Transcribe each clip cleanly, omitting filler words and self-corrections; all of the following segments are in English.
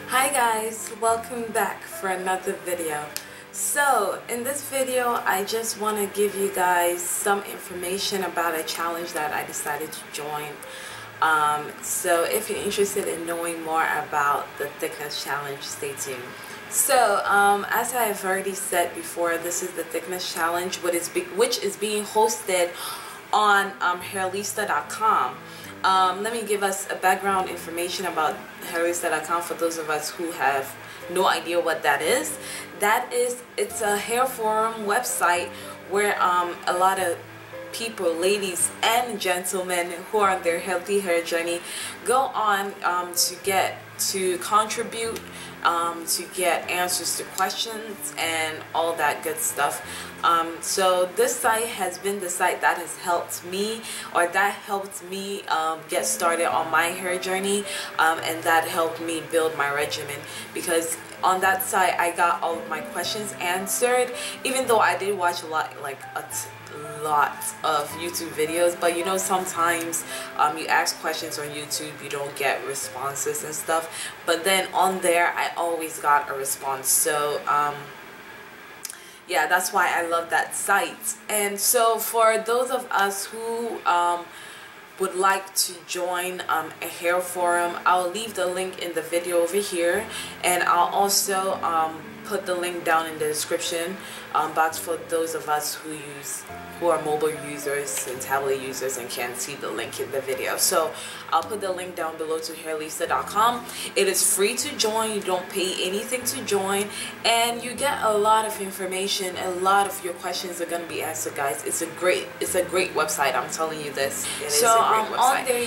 Hi guys, welcome back for another video. So in this video I just want to give you guys some information about a challenge that I decided to join. So if you're interested in knowing more about the thickness challenge, stay tuned. So as I have already said before, this is the thickness challenge, which is being hosted on hairlista.com. Let me give us a background information about hairlista.com for those of us who have no idea what that is. It's a hair forum website where a lot of people, ladies and gentlemen who are on their healthy hair journey, go on to contribute, to get answers to questions and all that good stuff. So this site has been the site that has helped me, get started on my hair journey, and that helped me build my regimen, because on that site I got all of my questions answered, even though I did watch a lot of YouTube videos. But you know, sometimes you ask questions on YouTube, you don't get responses and stuff, but then on there I always got a response. So yeah, that's why I love that site. And so for those of us who would like to join a hair forum, I'll leave the link in the video over here, and I'll also put the link down in the description box for those of us who are mobile users and tablet users and can't see the link in the video. So I'll put the link down below to hairlista.com. It is free to join. You don't pay anything to join, and you get a lot of information. A lot of your questions are going to be answered, guys. It's a great website, I'm telling you this. So on there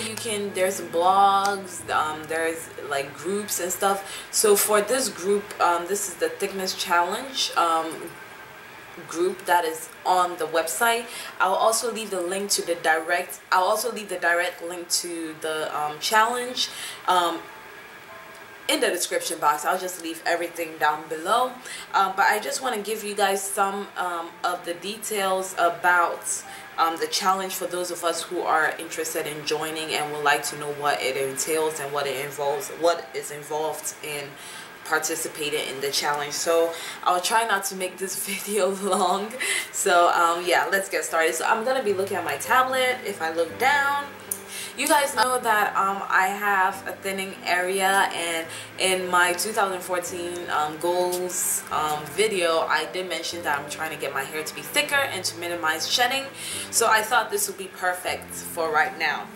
there's blogs, there's like groups and stuff. So for this group, this is the thickness challenge group that is on the website. I'll also leave the link to the direct link to the challenge in the description box. I'll just leave everything down below, but I just want to give you guys some of the details about the challenge for those of us who are interested in joining and would like to know what it entails and what is involved in participating in the challenge. So I'll try not to make this video long. So yeah, let's get started. So I'm gonna be looking at my tablet. If I look down, you guys know that I have a thinning area, and in my 2014 goals video I did mention that I'm trying to get my hair to be thicker and to minimize shedding. So I thought this would be perfect for right now.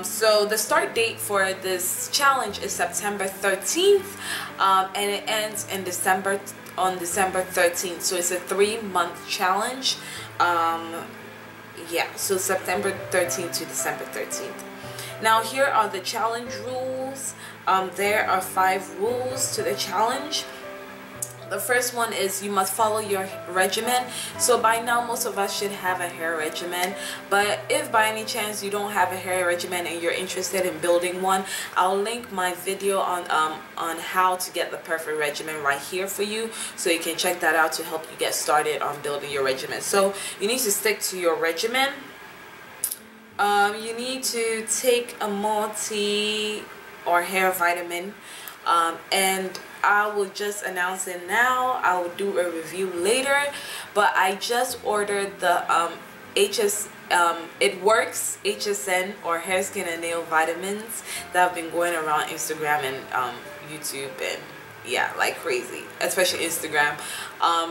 So the start date for this challenge is September 13th, and it ends in December 13th. So it's a 3-month challenge. Yeah, so September 13th to December 13th. Now here are the challenge rules. There are 5 rules to the challenge. The first one is you must follow your regimen. So by now most of us should have a hair regimen, but if by any chance you don't have a hair regimen and you're interested in building one, I'll link my video on how to get the perfect regimen right here for you, so you can check that out to help you get started on building your regimen. So you need to stick to your regimen. You need to take a multi or hair vitamin, and I will just announce it now. I will do a review later, but I just ordered the It Works HSN, or hair, skin and nail vitamins, that have been going around Instagram and YouTube, and yeah, like crazy, especially Instagram.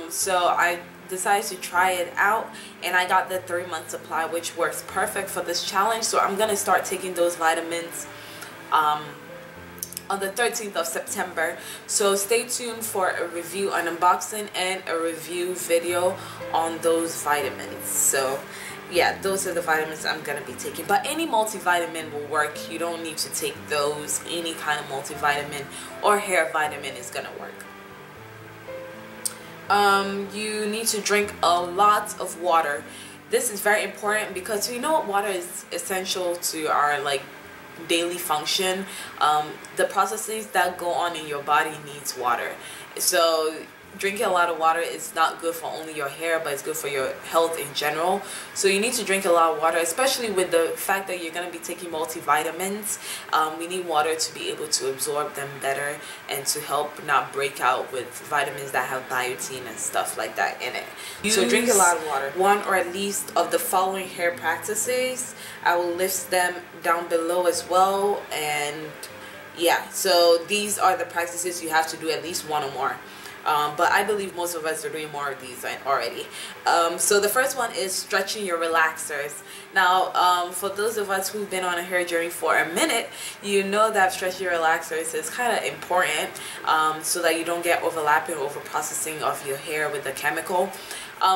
So I decided to try it out, and I got the 3-month supply, which works perfect for this challenge. So I'm gonna start taking those vitamins on the 13th of September. So stay tuned for a review, an unboxing and a review video on those vitamins. So yeah, those are the vitamins I'm gonna be taking, but any multivitamin will work. You don't need to take those. Any kind of multivitamin or hair vitamin is gonna work. You need to drink a lot of water. This is very important because we know water is essential to our daily function. The processes that go on in your body needs water. So drinking a lot of water is not good for only your hair, but it's good for your health in general. So you need to drink a lot of water, especially with the fact that you're going to be taking multivitamins. We need water to be able to absorb them better and to help not break out with vitamins that have biotin and stuff like that in it. So drink a lot of water. One or at least of the following hair practices. I will list them down below as well. And yeah, so these are the practices you have to do, at least one or more. But I believe most of us are doing more of these already. So the first one is stretching your relaxers. Now, for those of us who've been on a hair journey for a minute, you know that stretching your relaxers is kind of important, so that you don't get overlapping, over processing of your hair with the chemical.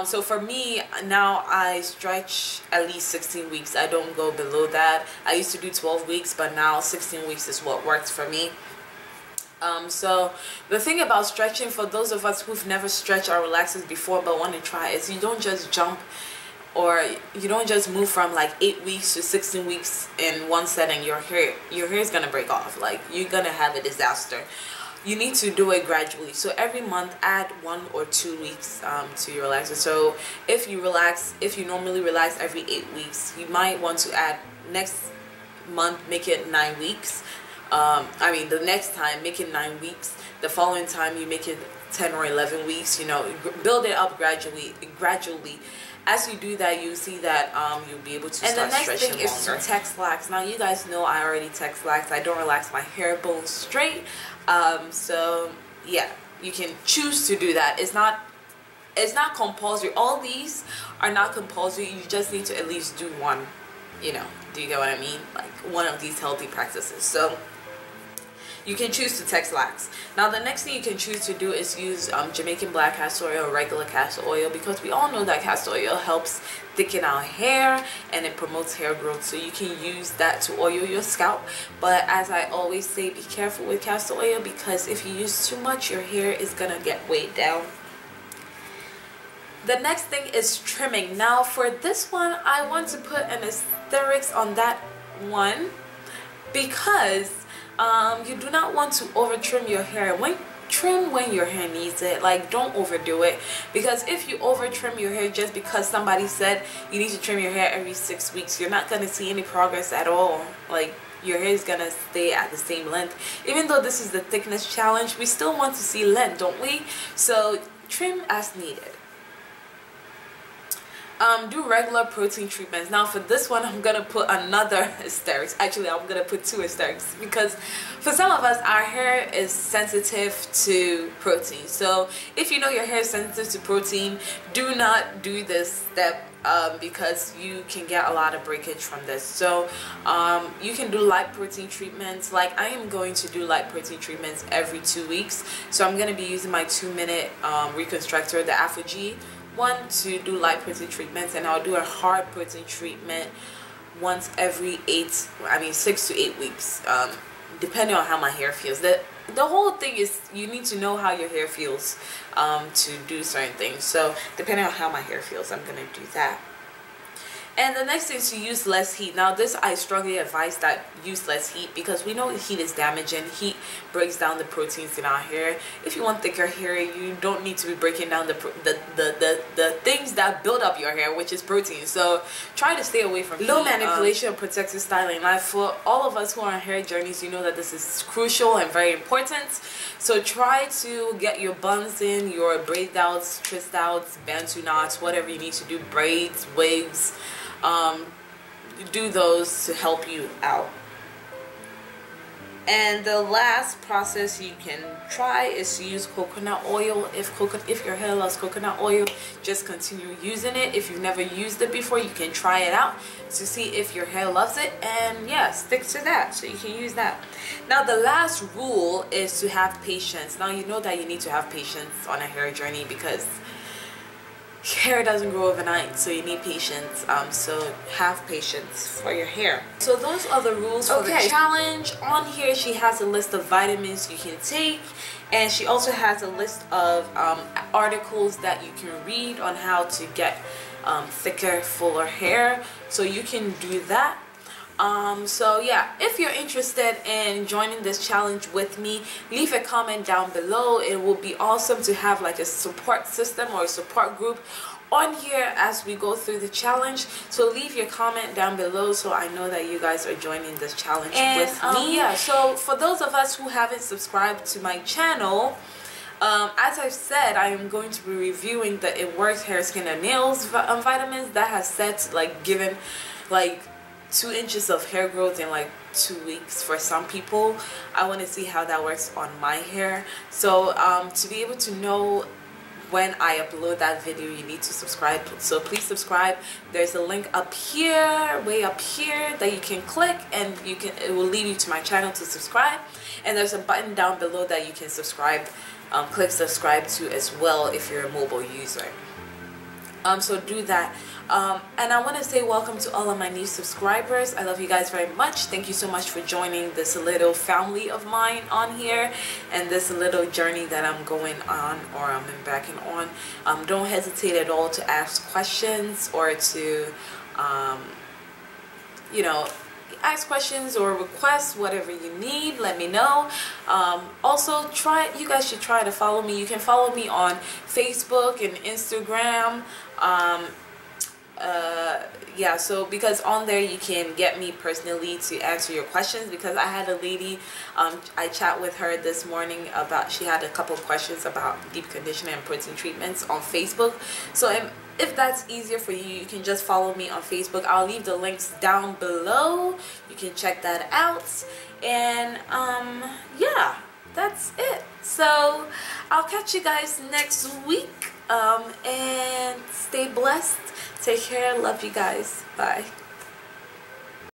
So for me now, I stretch at least 16 weeks. I don't go below that. I used to do 12 weeks, but now 16 weeks is what works for me. So the thing about stretching, for those of us who've never stretched our relaxers before but want to try, is you don't just jump, or you don't just move from like 8 weeks to 16 weeks in one setting. Your hair is gonna break off. Like, you're gonna have a disaster. You need to do it gradually. So every month add 1 or 2 weeks to your relaxer. So if you normally relax every 8 weeks, you might want to add next month, make it 9 weeks. The next time make it 9 weeks. The following time you make it 10 or 11 weeks. You know, build it up gradually. As you do that, you see that you'll be able to start stretching longer. And the next thing is to Texlax. Now, you guys know I already Texlax. I don't relax my hair bone straight. So yeah, you can choose to do that. It's not compulsory. All these are not compulsory. You just need to at least do one. You know, do you get what I mean? Like, one of these healthy practices. So you can choose to Texlax. Now, the next thing you can choose to do is use Jamaican Black Castor Oil or regular castor oil, because we all know that castor oil helps thicken our hair and it promotes hair growth. So you can use that to oil your scalp. But as I always say, be careful with castor oil, because if you use too much, your hair is gonna get weighed down. The next thing is trimming. Now, for this one, I want to put an asterisk on that one, because you do not want to over trim your hair. Trim when your hair needs it. Like, don't overdo it, because if you over trim your hair just because somebody said you need to trim your hair every 6 weeks, you're not gonna see any progress at all. Like, your hair is gonna stay at the same length. Even though this is the thickness challenge, we still want to see length, don't we? So trim as needed. Do regular protein treatments. Now, for this one, I'm gonna put another asterisk. Actually, I'm gonna put 2 asterisks, because for some of us, our hair is sensitive to protein. So if you know your hair is sensitive to protein, do not do this step, because you can get a lot of breakage from this. So you can do light protein treatments. Like, I am going to do light protein treatments every 2 weeks. So I'm gonna be using my 2-minute reconstructor, the Afro-G one, to do light protein treatments, and I'll do a hard protein treatment once every 6 to 8 weeks, depending on how my hair feels. The whole thing is, you need to know how your hair feels to do certain things. So depending on how my hair feels, I'm gonna do that. And the next thing is to use less heat. Now, this I strongly advise that use less heat, because we know heat is damaging. Heat breaks down the proteins in our hair. If you want thicker hair, you don't need to be breaking down the things that build up your hair, which is protein. So try to stay away from heat. Low manipulation and protective styling. Now, for all of us who are on hair journeys, you know that this is crucial and very important. So try to get your buns in, your braid outs, twist outs, bantu knots, whatever you need to do, braids, wigs. Do those to help you out. And the last process you can try is to use coconut oil. If your hair loves coconut oil, just continue using it. If you've never used it before, you can try it out to see if your hair loves it, and yeah, stick to that. So you can use that. Now, the last rule is to have patience. Now, you know that you need to have patience on a hair journey, because hair doesn't grow overnight, so you need patience. So have patience for your hair. So those are the rules for the challenge. On here, she has a list of vitamins you can take, and she also has a list of articles that you can read on how to get thicker, fuller hair. So you can do that. So yeah, if you're interested in joining this challenge with me, leave a comment down below. It will be awesome to have like a support system or a support group on here as we go through the challenge. So leave your comment down below so I know that you guys are joining this challenge with me. Yeah, so for those of us who haven't subscribed to my channel, as I've said, I am going to be reviewing the It Works Hair, Skin and Nails vitamins that has said like given like 2 inches of hair growth in like 2 weeks for some people. I want to see how that works on my hair. So to be able to know when I upload that video, you need to subscribe. So please subscribe. There's a link up here, way up here, that you can click, and it will lead you to my channel to subscribe. And there's a button down below that you can subscribe, click subscribe to as well if you're a mobile user. So do that. And I want to say welcome to all of my new subscribers. I love you guys very much. Thank you so much for joining this little family of mine on here and this little journey that I'm going on, or I'm embarking on. Don't hesitate at all to ask questions or to you know, ask questions or request whatever you need. Let me know. Also, you guys should try to follow me. You can follow me on Facebook and Instagram. Yeah, so because on there you can get me personally to answer your questions, because I had a lady, I chat with her this morning about, she had a couple questions about deep conditioning and protein treatments on Facebook. So if that's easier for you, you can just follow me on Facebook. I'll leave the links down below. You can check that out. And yeah, that's it. So I'll catch you guys next week. And stay blessed. Take care. Love you guys. Bye.